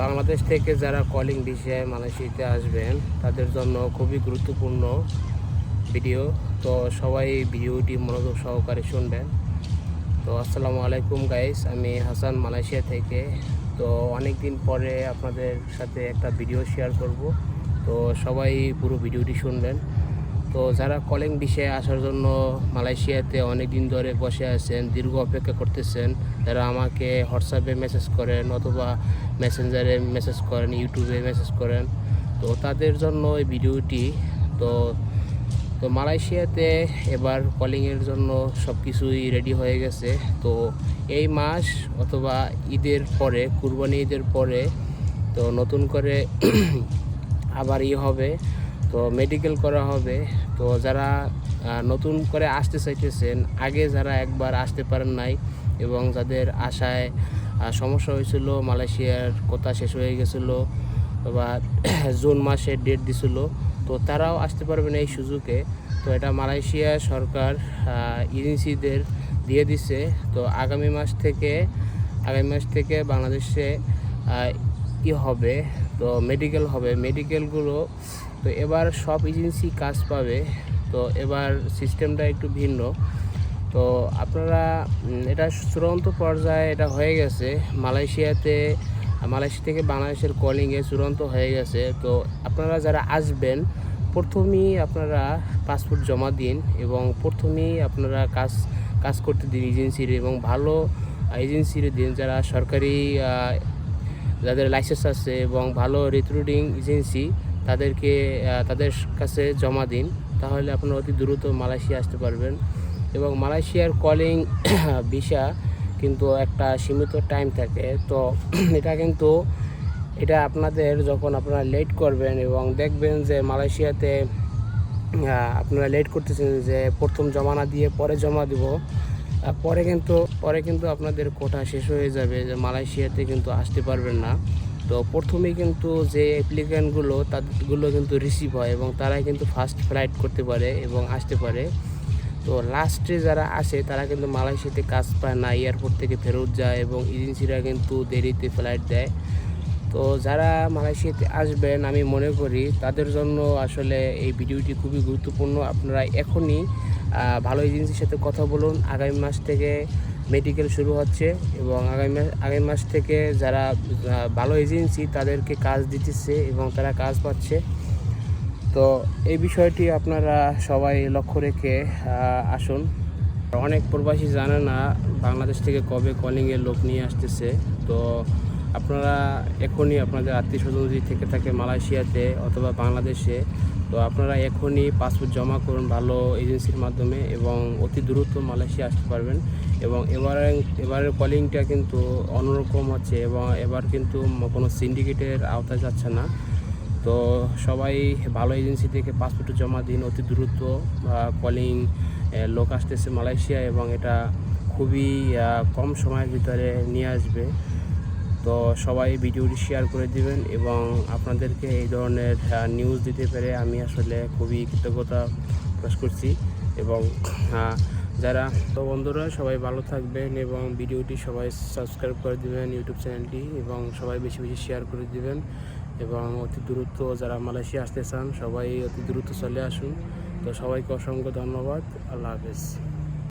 বাংলাদেশ থেকে যারা কলিং ভিসায় মালয়েশিয়াতে আসবেন তাদের জন্য খুবই গুরুত্বপূর্ণ ভিডিও। তো সবাই ভিডিওটি মনোযোগ সহকারে শুনবেন। তো আসসালামু আলাইকুম গাইস, আমি হাসান মালয়েশিয়া থেকে। তো অনেক দিন পরে আপনাদের সাথে একটা ভিডিও শেয়ার করব, তো সবাই পুরো ভিডিওটি শুনবেন। তো যারা কলিং ভিসায় আসার জন্য মালয়েশিয়াতে অনেক দিন ধরে বসে আছেন, দীর্ঘ অপেক্ষা করতেছেন, যারা আমাকে হোয়াটসঅ্যাপে মেসেজ করেন অথবা মেসেঞ্জারে মেসেজ করেন, ইউটিউবে মেসেজ করেন, তো তাদের জন্য এই ভিডিওটি। তো তো মালয়েশিয়াতে এবার কলিংয়ের জন্য সব কিছুই রেডি হয়ে গেছে। তো এই মাস অথবা ঈদের পরে, কুরবানি ঈদের পরে তো নতুন করে আবার হবে, তো মেডিকেল করা হবে। তো যারা নতুন করে আসতে চাইতেছেন, আগে যারা একবার আসতে পারেন নাই এবং যাদের আশায় সমস্যা হয়েছিল, মালয়েশিয়ার কথা শেষ হয়ে গেছিলো বা জুন মাসে ডেট দিছিল, তো তারাও আসতে পারবেন এই সুযোগে। তো এটা মালয়েশিয়া সরকার এজেন্সিদের দিয়ে দিছে। তো আগামী মাস থেকে বাংলাদেশে হবে, তো মেডিকেল হবে। মেডিকেলগুলো তো এবার সব এজেন্সি কাজ পাবে। তো এবার সিস্টেমটা একটু ভিন্ন। তো আপনারা এটা চূড়ান্ত পর্যায়ে এটা হয়ে গেছে মালয়েশিয়া থেকে বাংলাদেশের কলিংয়ে চূড়ান্ত হয়ে গেছে। তো আপনারা যারা আসবেন, প্রথমেই আপনারা পাসপোর্ট জমা দিন এবং প্রথমেই আপনারা কাজ করতে দিন এজেন্সির, এবং ভালো এজেন্সির দিন, যারা সরকারি, যাদের লাইসেন্স আছে এবং ভালো রিক্রুটিং এজেন্সি, তাদের কাছে জমা দিন। তাহলে আপনারা অতি দ্রুত মালয়েশিয়া আসতে পারবেন। এবং মালয়েশিয়ার কলিং ভিসা কিন্তু একটা সীমিত টাইম থাকে। তো এটা আপনাদের যখন আপনারা লেট করবেন এবং দেখবেন যে মালয়েশিয়াতে আপনারা লেট করতেছেন, যে প্রথম জমা না দিয়ে পরে জমা দিব, পরে কিন্তু আপনাদের কোটা শেষ হয়ে যাবে, যে মালয়েশিয়াতে কিন্তু আসতে পারবেন না। তো প্রথমেই কিন্তু যে অ্যাপ্লিক্যান্টগুলো তাদেরগুলো কিন্তু রিসিভ হয় এবং তারাই কিন্তু ফার্স্ট ফ্লাইট করতে পারে এবং আসতে পারে। তো লাস্টে যারা আসে তারা কিন্তু মালয়েশিয়াতে কাজ পায় না, এয়ারপোর্ট থেকে ফেরত যায় এবং এজেন্সিরা কিন্তু দেরিতে ফ্লাইট দেয়। তো যারা মালয়েশিয়াতে আসবেন, আমি মনে করি তাদের জন্য আসলে এই ভিডিওটি খুবই গুরুত্বপূর্ণ। আপনারা এখনই ভালো এজেন্সির সাথে কথা বলুন। আগামী মাস থেকে মেডিকেল শুরু হচ্ছে এবং আগামী মাস থেকে যারা ভালো এজেন্সি তাদেরকে কাজ দিতেছে এবং তারা কাজ পাচ্ছে। তো এই বিষয়টি আপনারা সবাই লক্ষ্য রেখে আসুন। অনেক প্রবাসী জানে না বাংলাদেশ থেকে কবে কলিংয়ের লোক নিয়ে আসতেছে। তো আপনারা এখনই আপনাদের আত্মীয় স্বজন যদি থেকে থাকে মালয়েশিয়াতে অথবা বাংলাদেশে, তো আপনারা এখনই পাসপোর্ট জমা করুন ভালো এজেন্সির মাধ্যমে এবং অতি দ্রুত মালয়েশিয়া আসতে পারবেন। এবং এবারের কলিংটা কিন্তু অন্যরকম হচ্ছে এবং এবার কিন্তু কোনো সিন্ডিকেটের আওতায় যাচ্ছে না। তো সবাই ভালো এজেন্সি থেকে পাসপোর্ট জমা দিন, অতি দ্রুত কলিং লোক আসতেছে মালয়েশিয়া এবং এটা খুবই কম সময়ের ভিতরে নিয়ে আসবে। তো সবাই ভিডিওটি শেয়ার করে দিবেন এবং আপনাদেরকে এই ধরনের নিউজ দিতে পেরে আমি আসলে খুবই কৃতজ্ঞতা প্রকাশ করছি। এবং যারা তো বন্ধুরা সবাই ভালো থাকবেন এবং ভিডিওটি সবাই সাবস্ক্রাইব করে দিবেন ইউটিউব চ্যানেলটি, এবং সবাই বেশি বেশি শেয়ার করে দিবেন। এবং অতি দ্রুত যারা মালয়েশিয়া আসতে চান সবাই অতি দ্রুত চলে আসুন। তো সবাইকে অসংখ্য ধন্যবাদ। আল্লাহ হাফেজ।